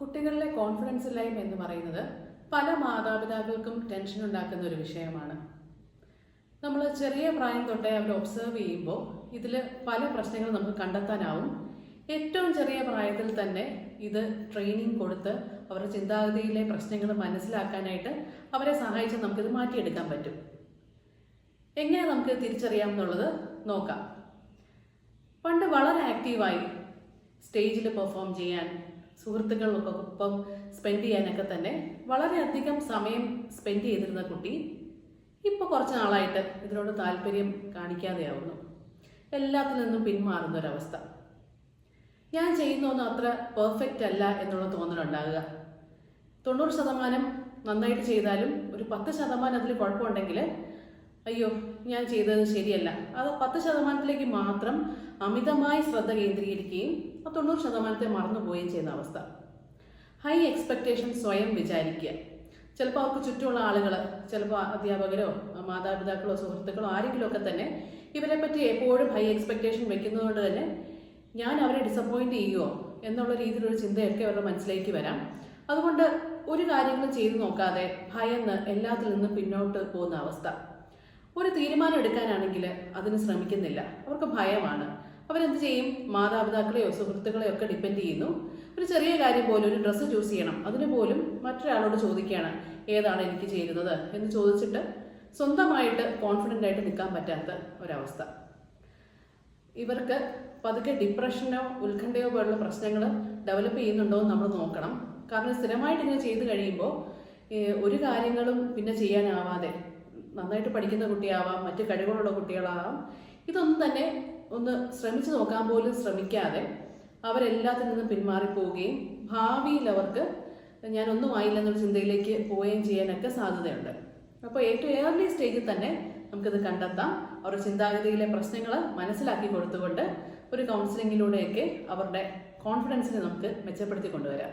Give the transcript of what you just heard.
കുട്ടികളിലെ കോൺഫിഡൻസ് ഇല്ലായ്മ എന്ന് പറയുന്നത് പല മാതാപിതാക്കൾക്കും ടെൻഷൻ ഉണ്ടാക്കുന്ന ഒരു വിഷയമാണ്. നമ്മൾ ചെറിയ പ്രായം തൊട്ടേ അവർ ഒബ്സർവ് ചെയ്യുമ്പോൾ ഇതിൽ പല പ്രശ്നങ്ങളും നമുക്ക് കണ്ടെത്താനാവും. ഏറ്റവും ചെറിയ പ്രായത്തിൽ തന്നെ ഇത് ട്രെയിനിങ് കൊടുത്ത് അവരുടെ ചിന്താഗതിയിലെ പ്രശ്നങ്ങൾ മനസ്സിലാക്കാനായിട്ട് അവരെ സഹായിച്ച് നമുക്കിത് മാറ്റിയെടുക്കാൻ പറ്റും. എങ്ങനെ നമുക്ക് തിരിച്ചറിയാം എന്നുള്ളത് നോക്കാം. പണ്ട് വളരെ ആക്റ്റീവായി സ്റ്റേജിൽ പെർഫോം ചെയ്യാൻ, സുഹൃത്തുക്കൾക്കൊപ്പം സ്പെൻഡ് ചെയ്യാനൊക്കെ തന്നെ വളരെയധികം സമയം സ്പെൻഡ് ചെയ്തിരുന്ന കുട്ടി ഇപ്പോൾ കുറച്ച് നാളായിട്ട് ഇതിനോട് താല്പര്യം കാണിക്കാതെയാവുന്നു. എല്ലാത്തിൽ നിന്നും പിന്മാറുന്ന ഒരവസ്ഥ. ഞാൻ ചെയ്യുന്നതൊന്നും അത്ര പെർഫെക്റ്റ് അല്ല എന്നുള്ള തോന്നലുണ്ടാകുക. 90% നന്നായിട്ട് ചെയ്താലും ഒരു 10% അതിൽ കുഴപ്പമുണ്ടെങ്കിൽ അയ്യോ ഞാൻ ചെയ്തത് ശരിയല്ല, അത് 10%ലേക്ക് മാത്രം അമിതമായി ശ്രദ്ധ കേന്ദ്രീകരിക്കുകയും ആ 90% മറന്നുപോവുകയും ചെയ്യുന്ന അവസ്ഥ. ഹൈ എക്സ്പെക്റ്റേഷൻ സ്വയം വിചാരിക്കുക. ചിലപ്പോൾ അവർക്ക് ചുറ്റുമുള്ള ആളുകൾ, ചിലപ്പോൾ അധ്യാപകരോ മാതാപിതാക്കളോ സുഹൃത്തുക്കളോ ആരെങ്കിലുമൊക്കെ തന്നെ ഇവരെ പറ്റി എപ്പോഴും ഹൈ എക്സ്പെക്റ്റേഷൻ വെക്കുന്നതുകൊണ്ട് തന്നെ ഞാൻ അവരെ ഡിസപ്പോയിന്റ് ചെയ്യുമോ എന്നുള്ള രീതിയിലൊരു ചിന്തയൊക്കെ അവരുടെ മനസ്സിലേക്ക് വരാം. അതുകൊണ്ട് ഒരു കാര്യങ്ങളും ചെയ്തു നോക്കാതെ ഭയന്ന് എല്ലാത്തിൽ നിന്നും പിന്നോട്ട് പോകുന്ന അവസ്ഥ. ഒരു തീരുമാനം എടുക്കാനാണെങ്കിൽ അതിന് ശ്രമിക്കുന്നില്ല, അവർക്ക് ഭയമാണ്. അവരെന്ത് ചെയ്യും? മാതാപിതാക്കളെയോ സുഹൃത്തുക്കളെയോ ഒക്കെ ഡിപ്പെൻഡ് ചെയ്യുന്നു. ഒരു ചെറിയ കാര്യം പോലും, ഒരു ഡ്രസ്സ് ചൂസ് ചെയ്യണം, അതിന് പോലും മറ്റൊരാളോട് ചോദിക്കുകയാണ് ഏതാണ് എനിക്ക് ചേരുന്നത് എന്ന് ചോദിച്ചിട്ട് സ്വന്തമായിട്ട് കോൺഫിഡൻ്റ് ആയിട്ട് നിൽക്കാൻ പറ്റാത്ത ഒരവസ്ഥ. ഇവർക്ക് പതുക്കെ ഡിപ്രഷനോ ഉത്കണ്ഠയോ പോലുള്ള പ്രശ്നങ്ങൾ ഡെവലപ്പ് ചെയ്യുന്നുണ്ടോ എന്ന് നമ്മൾ നോക്കണം. കാരണം സ്ഥിരമായിട്ട് ഇങ്ങനെ ചെയ്ത് കഴിയുമ്പോൾ ഒരു കാര്യങ്ങളും പിന്നെ ചെയ്യാനാവാതെ, നന്നായിട്ട് പഠിക്കുന്ന കുട്ടിയാവാം, മറ്റു കഴിവുകളുള്ള കുട്ടികളാവാം, ഇതൊന്നും തന്നെ ഒന്ന് ശ്രമിച്ചു നോക്കാൻ പോലും ശ്രമിക്കാതെ അവരെല്ലാത്തിൽ നിന്നും പിന്മാറിപ്പോവുകയും ഭാവിയിൽ അവർക്ക് ഞാനൊന്നും ആയില്ല എന്നൊരു ചിന്തയിലേക്ക് പോവുകയും ചെയ്യാനൊക്കെ സാധ്യതയുണ്ട്. അപ്പോൾ ഏറ്റവും ഏർലി സ്റ്റേജിൽ തന്നെ നമുക്കിത് കണ്ടെത്താം. അവരുടെ ചിന്താഗതിയിലെ പ്രശ്നങ്ങൾ മനസ്സിലാക്കി കൊടുത്തുകൊണ്ട് ഒരു കൗൺസിലിങ്ങിലൂടെയൊക്കെ അവരുടെ കോൺഫിഡൻസിനെ നമുക്ക് മെച്ചപ്പെടുത്തി കൊണ്ടുവരാം.